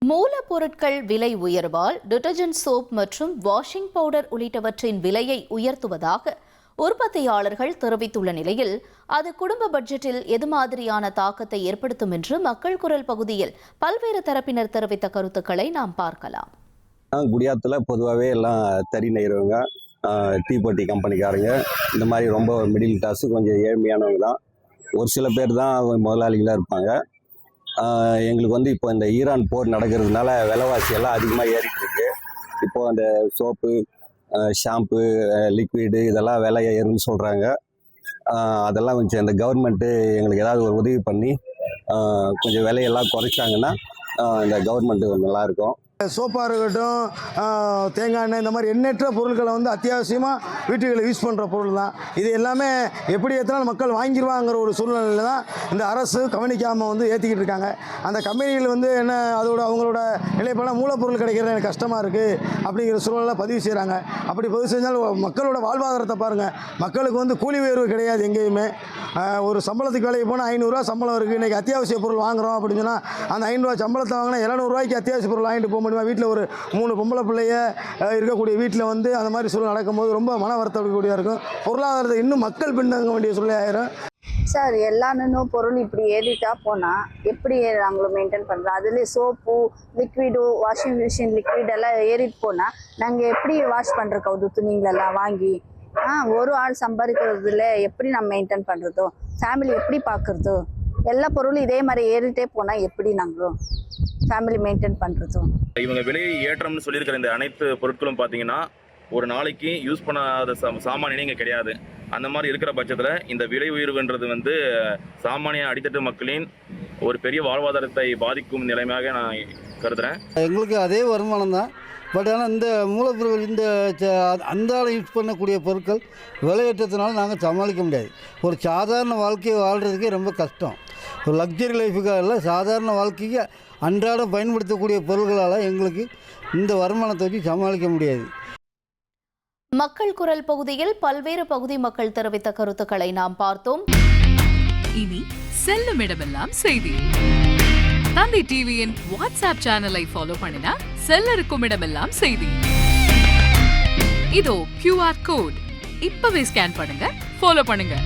மூலப்பொருட்கள் விலை உயர்வால் detergent soap மற்றும் வாஷிங் பவுடர் உள்ளிட்டவற்றின் விலையை உயர்த்துவதாக உற்பத்தியாளர்கள் தெரிவித்துள்ள நிலையில் அது குடும்ப பட்ஜெட்டில் எது மாதிரியான தாக்கத்தை ஏற்படுத்தும் என்று மக்கள் குரல் பகுதியில் பல்வேறு தரப்பினர் தெரிவித்த கருத்துக்களை நாம் பார்க்கலாம். குடியாத்தில் பொதுவாகவே எல்லாம் தறி நெய்கிறவங்க, தீப்பெட்டி கம்பெனிக்காரங்க, இந்த மாதிரி ரொம்ப மிடில் கிளாஸு கொஞ்சம் ஏழ்மையானவங்க தான். ஒரு சில பேர் தான் முதலாளிகளாக இருப்பாங்க. எங்களுக்கு இப்போ இந்த ஈரான் போர் நடக்கிறதுனால விலைவாசி எல்லாம் அதிகமாக ஏறிட்டு இருக்கு. இப்போ அந்த சோப்பு, ஷாம்பு, லிக்விடு இதெல்லாம் விலை ஏறுன்னு சொல்கிறாங்க. அதெல்லாம் கொஞ்சம் இந்த கவர்மெண்ட்டு எங்களுக்கு ஏதாவது ஒரு உதவி பண்ணி கொஞ்சம் விலையெல்லாம் குறைச்சாங்கன்னா இந்த கவர்மெண்ட்டு நல்லாயிருக்கும். சோப்பாக இருக்கட்டும், தேங்காய் எண்ணெய், இந்த மாதிரி எண்ணற்ற பொருட்களை அத்தியாவசியமாக வீட்டுகளில் யூஸ் பண்ணுற பொருள் தான். இது எல்லாமே எப்படி ஏற்றினாலும் மக்கள் வாங்கிடுவாங்கிற ஒரு சூழ்நிலையில் தான் இந்த அரசு கவனிக்காமல் ஏற்றிக்கிட்டு இருக்காங்க. அந்த கம்பெனிகள் என்ன அவங்களோட நிலைப்பாடாக மூலப்பொருள் கிடைக்கிறது எனக்கு கஷ்டமாக இருக்குது அப்படிங்கிற சூழ்நிலை பதிவு செய்கிறாங்க. அப்படி பதிவு செஞ்சாலும் மக்களோட வாழ்வாதாரத்தை பாருங்கள். மக்களுக்கு கூலி உயர்வு கிடையாது. எங்கேயுமே ஒரு சம்பளத்துக்கு வேலைக்கு போனால் 500 ரூபா சம்பளம் இருக்குது. இன்றைக்கி அத்தியாவசிய பொருள் வாங்குகிறோம் அப்படின்னு சொன்னால் அந்த 500 ரூபா சம்பளத்தை வாங்கினா 700 ரூபாய்க்கு அத்தியாவசிய பொருள் வாங்கிட்டு போக முடியுமா? வீட்டில் ஒரு 3 பொம்பளை பிள்ளைய இருக்கக்கூடிய வீட்டில் அந்த மாதிரி சூழ்நிலை நடக்கும்போது ரொம்ப மன வருத்தப்படக்கூடியதாக இருக்கும். பொருளாதாரத்தை இன்னும் மக்கள் பின்தங்க வேண்டிய சூழ்நிலை ஆயிரும். சார், எல்லாரும் பொருள் இப்படி ஏறிட்டா போனால் எப்படி நாங்களும் மெயின்டைன் பண்ணுறோம்? அதுலேயே soap, liquid, washing machine liquid எல்லாம் ஏறிட்டு போனால் நாங்கள் எப்படி வாஷ் பண்ணுறோம்? துணிங்களெல்லாம் வாங்கி ஒரு ஆள் சம்பாதிக்கிறதுல எப்படி நம்ம மெயின்டைன் பண்ணுறதோ, ஃபேமிலி எப்படி பார்க்குறதோ, எல்லா பொருளும் இதே மாதிரி ஏறிட்டே போனால் எப்படி நாங்களும் ஃபேமிலி மெயின்டைன் பண்ணுறதும்? இவங்க விலை ஏற்றம்னு சொல்லியிருக்கிற இந்த அனைத்து பொருட்களும் பார்த்தீங்கன்னா ஒரு நாளைக்கு யூஸ் பண்ணாத சாமானியனே இங்கே கிடையாது. அந்த மாதிரி இருக்கிற பட்சத்தில் இந்த விலை உயர்வுன்றது சாமானிய அடித்தட்டு மக்களின் ஒரு பெரிய வாழ்வாதாரத்தை பாதிக்கும் நிலைமையாக நான் கருதுகிறேன். எங்களுக்கு அதே வருமானம் தான். பட் ஆனால் இந்த மூலப்பொருட்கள் அந்த யூஸ் பண்ணக்கூடிய பொருட்கள் விலையேற்றத்தினால நாங்கள் சமாளிக்க முடியாது. ஒரு சாதாரண வாழ்க்கையை வாழ்கிறதுக்கே ரொம்ப கஷ்டம். ஒரு லக்ஸரி லைஃபுக்காக இல்லை, சாதாரண வாழ்க்கைக்கு அன்றாடம் பயன்படுத்தக்கூடிய பொருள்களால் எங்களுக்கு இந்த வருமானத்தை வச்சு சமாளிக்க முடியாது. மக்கள் குரல் பகுதியில் பல்வேறு பகுதி மக்கள் தெரிவித்த கருத்துக்களை நாம் பார்த்தோம். இனி செல்லும் இடமெல்லாம் செய்தி. தந்தை டிவியின் வாட்ஸ்அப் சேனலை ஃபாலோ பண்ணினா செல்ல இருக்கும் இடமெல்லாம் செய்தி. இதோ QR கோட், இப்பவே ஸ்கேன் பண்ணுங்க, ஃபாலோ பண்ணுங்க.